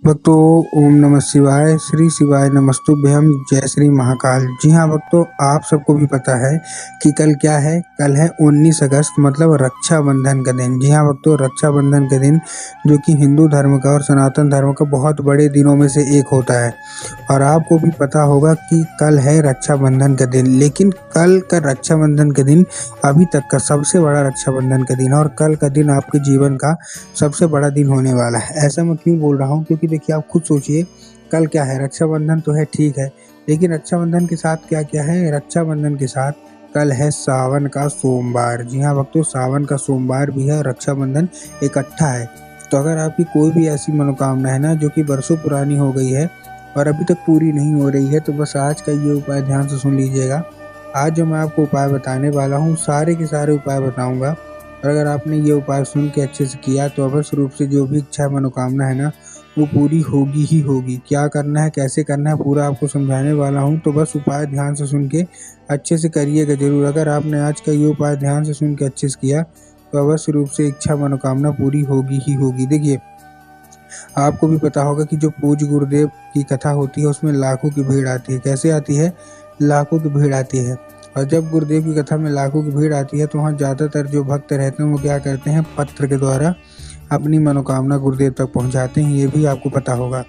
भक्तों, ओम नमः शिवाय, श्री शिवाय नमस्तुभ्यम, जय श्री महाकाल। जी हाँ भक्तों, आप सबको भी पता है कि कल क्या है। कल है 19 अगस्त, मतलब रक्षाबंधन का दिन। जी हाँ भक्तों, रक्षाबंधन का दिन जो कि हिंदू धर्म का और सनातन धर्म का बहुत बड़े दिनों में से एक होता है। और आपको भी पता होगा कि कल है रक्षाबंधन का दिन, लेकिन कल का रक्षाबंधन का दिन अभी तक का सबसे बड़ा रक्षाबंधन का दिन है। और कल का दिन आपके जीवन का सबसे बड़ा दिन होने वाला है। ऐसा मैं क्यों बोल रहा हूँ, क्योंकि देखिए आप खुद सोचिए, कल क्या है। रक्षाबंधन तो है, ठीक है, लेकिन रक्षाबंधन के साथ क्या क्या है। रक्षाबंधन के साथ कल है सावन का सोमवार। जी हाँ भक्तों, सावन का सोमवार भी है और रक्षाबंधन इकट्ठा है। तो अगर आपकी कोई भी ऐसी मनोकामना है ना जो कि बरसों पुरानी हो गई है और अभी तक पूरी नहीं हो रही है, तो बस आज का ये उपाय ध्यान से सुन लीजिएगा। आज जो मैं आपको उपाय बताने वाला हूँ, सारे के सारे उपाय बताऊंगा। और अगर आपने ये उपाय सुन के अच्छे से किया तो अवश्य रूप से जो भी इच्छा मनोकामना है ना, वो पूरी होगी ही होगी। क्या करना है, कैसे करना है, पूरा आपको समझाने वाला हूँ। तो बस उपाय ध्यान से सुन के अच्छे से करिएगा जरूर। अगर आपने आज का ये उपाय ध्यान से सुन के अच्छे से किया तो अवश्य रूप से इच्छा मनोकामना पूरी होगी ही होगी। देखिए, आपको भी पता होगा कि जो पूज्य गुरुदेव की कथा होती है उसमें लाखों की भीड़ आती है। कैसे आती है? लाखों की भीड़ आती है। और जब गुरुदेव की कथा में लाखों की भीड़ आती है तो वहाँ ज़्यादातर जो भक्त रहते हैं वो क्या करते हैं, पत्र के द्वारा अपनी मनोकामना गुरुदेव तक पहुँचाते हैं। ये भी आपको पता होगा।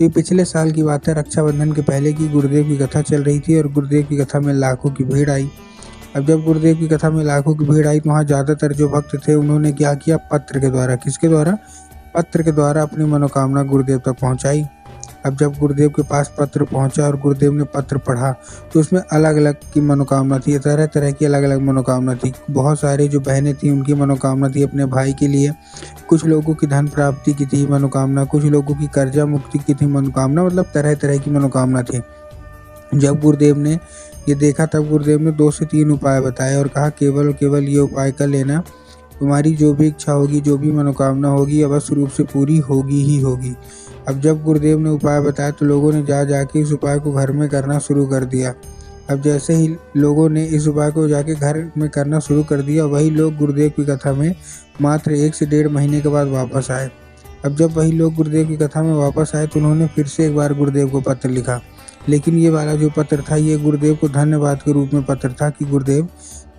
ये पिछले साल की बात है, रक्षाबंधन के पहले की गुरुदेव की कथा चल रही थी और गुरुदेव की कथा में लाखों की भीड़ आई। अब जब गुरुदेव की कथा में लाखों की भीड़ आई तो वहाँ ज़्यादातर जो भक्त थे उन्होंने क्या किया, पत्र के द्वारा, किसके द्वारा, पत्र के द्वारा अपनी मनोकामना गुरुदेव तक पहुंचाई। अब जब गुरुदेव के पास पत्र पहुंचा और गुरुदेव ने पत्र पढ़ा तो उसमें अलग अलग की मनोकामना थी, तरह तरह की अलग अलग मनोकामना थी। बहुत सारी जो बहनें थी उनकी मनोकामना थी अपने भाई के लिए, कुछ लोगों की धन प्राप्ति की थी मनोकामना, कुछ लोगों की कर्जा मुक्ति की थी मनोकामना, मतलब तरह तरह की मनोकामना थी। जब गुरुदेव ने ये देखा तब गुरुदेव ने 2 से 3 उपाय बताए और कहा केवल और केवल ये उपाय कर लेना, तुम्हारी जो भी इच्छा होगी, जो भी मनोकामना होगी अवश्य रूप से पूरी होगी ही होगी। अब जब गुरुदेव ने उपाय बताया तो लोगों ने जा जाके इस उपाय को घर में करना शुरू कर दिया। अब जैसे ही लोगों ने इस उपाय को जाके घर में करना शुरू कर दिया, वही लोग गुरुदेव की कथा में मात्र 1 से 1.5 महीने के बाद वापस आए। अब जब वही लोग गुरुदेव की कथा में वापस आए तो उन्होंने फिर से एक बार गुरुदेव को पत्र लिखा। लेकिन ये वाला जो पत्र था ये गुरुदेव को धन्यवाद के रूप में पत्र था कि गुरुदेव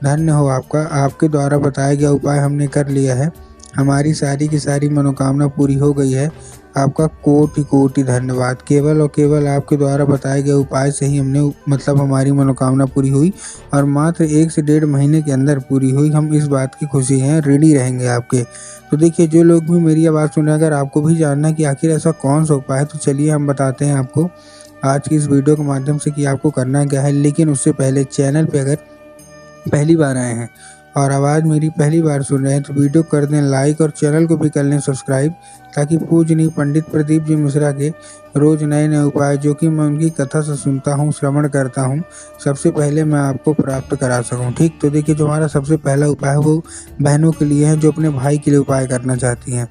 धन्य हो आपका, आपके द्वारा बताया गया उपाय हमने कर लिया है, हमारी सारी की सारी मनोकामना पूरी हो गई है, आपका कोटि कोटि धन्यवाद। केवल और केवल आपके द्वारा बताए गए उपाय से ही हमने मतलब हमारी मनोकामना पूरी हुई और मात्र 1 से 1.5 महीने के अंदर पूरी हुई। हम इस बात की खुशी हैं, ऋणी रहेंगे आपके। तो देखिए, जो लोग भी मेरी आवाज़ सुने, अगर आपको भी जानना है कि आखिर ऐसा कौन सा उपाय है तो चलिए हम बताते हैं आपको आज की इस वीडियो के माध्यम से कि आपको करना क्या है। लेकिन उससे पहले चैनल पे अगर पहली बार आए हैं और आवाज़ मेरी पहली बार सुन रहे हैं तो वीडियो कर दें लाइक और चैनल को भी कर लें सब्सक्राइब, ताकि पूजनीय पंडित प्रदीप जी मिश्रा के रोज़ नए नए उपाय जो कि मैं उनकी कथा से सुनता हूँ, श्रवण करता हूँ, सबसे पहले मैं आपको प्राप्त करा सकूँ। ठीक, तो देखिए, जो हमारा सबसे पहला उपाय है वो बहनों के लिए है जो अपने भाई के लिए उपाय करना चाहती हैं।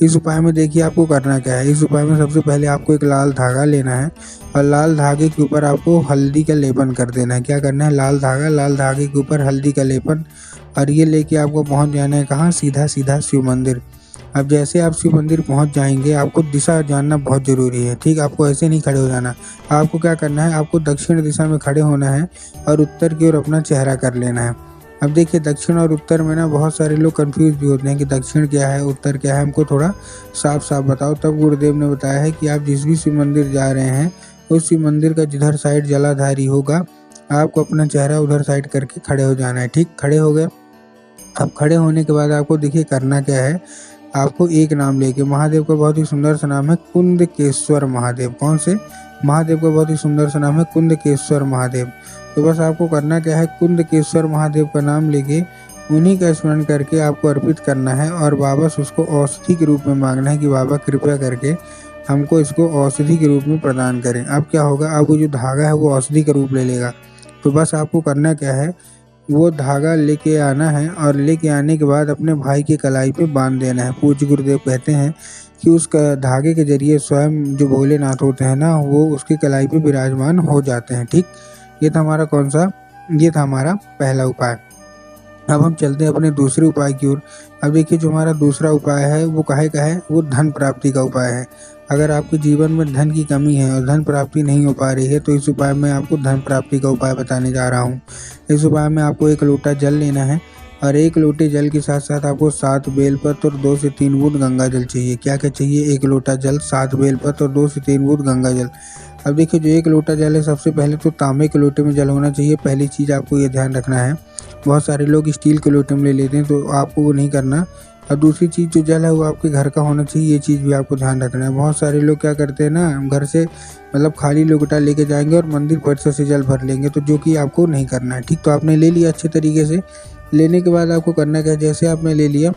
इस उपाय में देखिए आपको करना क्या है। इस उपाय में सबसे पहले आपको एक लाल धागा लेना है और लाल धागे के ऊपर आपको हल्दी का लेपन कर देना है। क्या करना है, लाल धागा, लाल धागे के ऊपर हल्दी का लेपन, और ये लेके आपको पहुंच जाना है कहाँ, सीधा सीधा शिव मंदिर। अब जैसे आप शिव मंदिर पहुंच जाएंगे, आपको दिशा जानना बहुत ज़रूरी है। ठीक, आपको ऐसे नहीं खड़े हो जाना। आपको क्या करना है, आपको दक्षिण दिशा में खड़े होना है और उत्तर की ओर अपना चेहरा कर लेना है। अब देखिए, दक्षिण और उत्तर में ना बहुत सारे लोग कंफ्यूज भी होते हैं कि दक्षिण क्या है, उत्तर क्या है, हमको थोड़ा साफ साफ बताओ। तब गुरुदेव ने बताया है कि आप जिस भी शिव मंदिर जा रहे हैं उस शिव मंदिर का जिधर साइड जलाधारी होगा, आपको अपना चेहरा उधर साइड करके खड़े हो जाना है। ठीक, खड़े हो गए। अब खड़े होने के बाद आपको देखिए करना क्या है, आपको एक नाम लेके, महादेव का बहुत ही सुंदर सा नाम है कुंदकेश्वर महादेव। कौन से? महादेव का बहुत ही सुंदर सा नाम है कुंदकेश्वर महादेव। तो बस आपको करना क्या है, कुंदकेश्वर महादेव का नाम लेके उन्हीं का स्मरण करके आपको अर्पित करना है और वापस उसको औषधि के रूप में मांगना है कि बाबा कृपया करके हमको इसको औषधि के रूप में प्रदान करें। अब क्या होगा, अब वो जो धागा है वो औषधि का रूप ले लेगा। तो बस आपको करना क्या है, वो धागा लेके आना है और लेके आने के बाद अपने भाई की कलाई पे बांध देना है। पूज्य गुरुदेव कहते हैं कि उस धागे के जरिए स्वयं जो भोलेनाथ होते हैं ना, वो उसकी कलाई पे विराजमान हो जाते हैं। ठीक, ये था हमारा कौन सा, ये था हमारा पहला उपाय। अब हम चलते हैं अपने दूसरे उपाय की ओर। अब देखिए, जो हमारा दूसरा उपाय है वो काहे का है, वो धन प्राप्ति का उपाय है। अगर आपके जीवन में धन की कमी है और धन प्राप्ति नहीं हो पा रही है तो इस उपाय में आपको धन प्राप्ति का उपाय बताने जा रहा हूँ। इस उपाय में आपको 1 लोटा जल लेना है और 1 लोटे जल के साथ साथ आपको 7 बेलपत्र और 2 से 3 बूंद गंगा जल चाहिए। क्या क्या चाहिए? 1 लोटा जल, 7 बेलपत्र और 2 से 3 बूंद गंगा जल। अब देखिए, जो 1 लोटा जल है, सबसे पहले तो तांबे के लोटे में जल होना चाहिए। पहली चीज़ आपको ये ध्यान रखना है। बहुत सारे लोग स्टील के लोटे में ले लेते हैं, तो आपको वो नहीं करना। और दूसरी चीज़, जो जल है वो आपके घर का होना चाहिए। ये चीज़ भी आपको ध्यान रखना है। बहुत सारे लोग क्या करते हैं ना, घर से मतलब खाली लोटा लेके जाएंगे और मंदिर परिसर से जल भर लेंगे, तो जो कि आपको नहीं करना है। ठीक, तो आपने ले लिया अच्छे तरीके से। लेने के बाद आपको करना क्या है, जैसे आपने ले लिया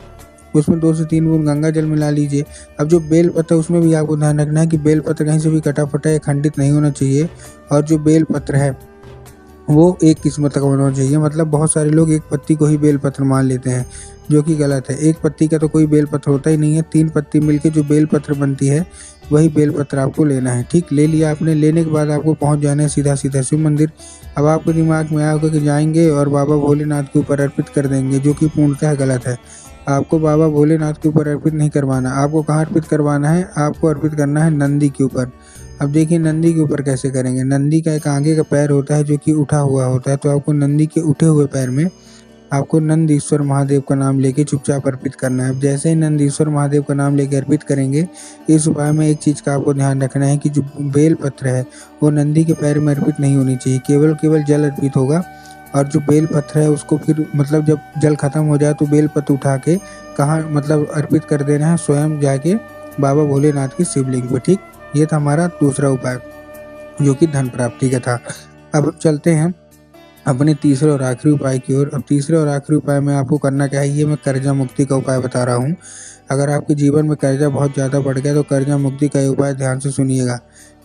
उसमें 2 से 3 बूंद गंगा जल मिला लीजिए। अब जो बेल पत्र है उसमें भी आपको ध्यान रखना है कि बेल पत्र कहीं से भी कटा फटा या खंडित नहीं होना चाहिए। और जो बेल पत्र है वो एक किस्म तक होना चाहिए। मतलब बहुत सारे लोग एक पत्ती को ही बेल पत्र मान लेते हैं, जो कि गलत है। एक पत्ती का तो कोई बेल पत्र होता ही नहीं है। 3 पत्ती मिलके जो बेल पत्र बनती है वही बेल पत्र आपको लेना है। ठीक, ले लिया आपने। लेने के बाद आपको पहुंच जाना है सीधा सीधा शिव मंदिर। अब आपके दिमाग में आया होगा कि जाएंगे और बाबा भोलेनाथ के ऊपर अर्पित कर देंगे, जो कि पूर्णतः गलत है। आपको बाबा भोलेनाथ के ऊपर अर्पित नहीं करवाना। आपको कहाँ अर्पित करवाना है? आपको अर्पित करना है नंदी के ऊपर। अब देखिए, नंदी के ऊपर कैसे करेंगे। नंदी का एक आगे का पैर होता है जो कि उठा हुआ होता है, तो आपको नंदी के उठे हुए पैर में आपको नंदीश्वर महादेव का नाम लेके चुपचाप अर्पित करना है। अब जैसे ही नंदीश्वर महादेव का नाम लेके अर्पित करेंगे, इस उपाय में एक चीज़ का आपको ध्यान रखना है कि जो बेल पत्र है वो नंदी के पैर में अर्पित नहीं होनी चाहिए। केवल जल अर्पित होगा। और जो बेल पत्र है उसको फिर मतलब जब जल खत्म हो जाए तो बेल पत्र उठा के कहाँ मतलब अर्पित कर देना है? स्वयं जाके बाबा भोलेनाथ की शिवलिंग पे। ठीक, ये था हमारा दूसरा उपाय, जो कि धन प्राप्ति का था। अब चलते हैं अपने तीसरे और आखिरी उपाय की ओर। अब तीसरे और आखिरी उपाय में आपको करना क्या है, ये मैं कर्जा मुक्ति का उपाय बता रहा हूँ। अगर आपके जीवन में कर्जा बहुत ज़्यादा बढ़ गया तो कर्जा मुक्ति का ये उपाय ध्यान से सुनिएगा।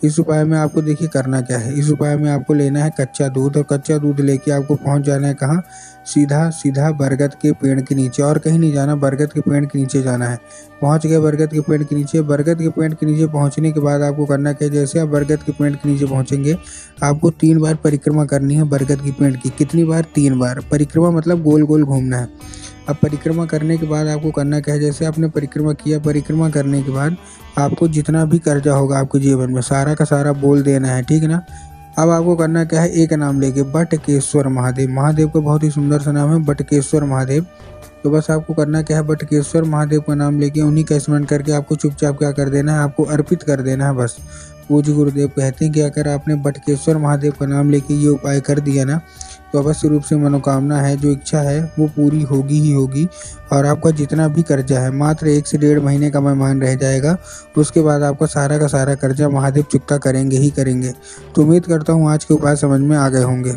इस उपाय में आपको देखिए करना क्या है। इस उपाय में आपको लेना है कच्चा दूध, और कच्चा दूध लेके आपको पहुंच जाना है कहाँ? सीधा सीधा बरगद के पेड़ के नीचे, और कहीं नहीं जाना, बरगद के पेड़ के नीचे जाना है। पहुंच गए बरगद के पेड़ के नीचे। बरगद के पेड़ के नीचे पहुंचने के बाद आपको करना क्या है, जैसे आप बरगद के पेड़ के नीचे पहुंचेंगे आपको 3 बार परिक्रमा करनी है बरगद की पेड़ की। कितनी बार? 3 बार। परिक्रमा मतलब गोल गोल घूमना है। अब परिक्रमा करने के बाद आपको करना क्या है, जैसे आपने परिक्रमा किया, परिक्रमा करने के बाद आपको जितना भी कर्जा होगा आपके जीवन में सारा का सारा बोल देना है। ठीक ना? अब आपको करना क्या है, एक नाम लेके बटकेश्वर महादेव। महादेव का बहुत ही सुंदर सा नाम है, बटकेश्वर महादेव। तो बस आपको करना क्या है, बटकेश्वर महादेव का नाम लेके उन्हीं का स्मरण करके आपको चुपचाप क्या कर देना है, आपको अर्पित कर देना है बस। पूज्य गुरुदेव कहते हैं कि अगर आपने बटकेश्वर महादेव का नाम लेके ये उपाय कर दिया ना, तो अवश्य रूप से मनोकामना है, जो इच्छा है वो पूरी होगी ही होगी। और आपका जितना भी कर्जा है मात्र 1 से 1.5 महीने का मेहमान रह जाएगा। उसके बाद आपका सारा का सारा कर्जा महादेव चुकता करेंगे ही करेंगे। तो उम्मीद करता हूँ आज के उपाय समझ में आ गए होंगे।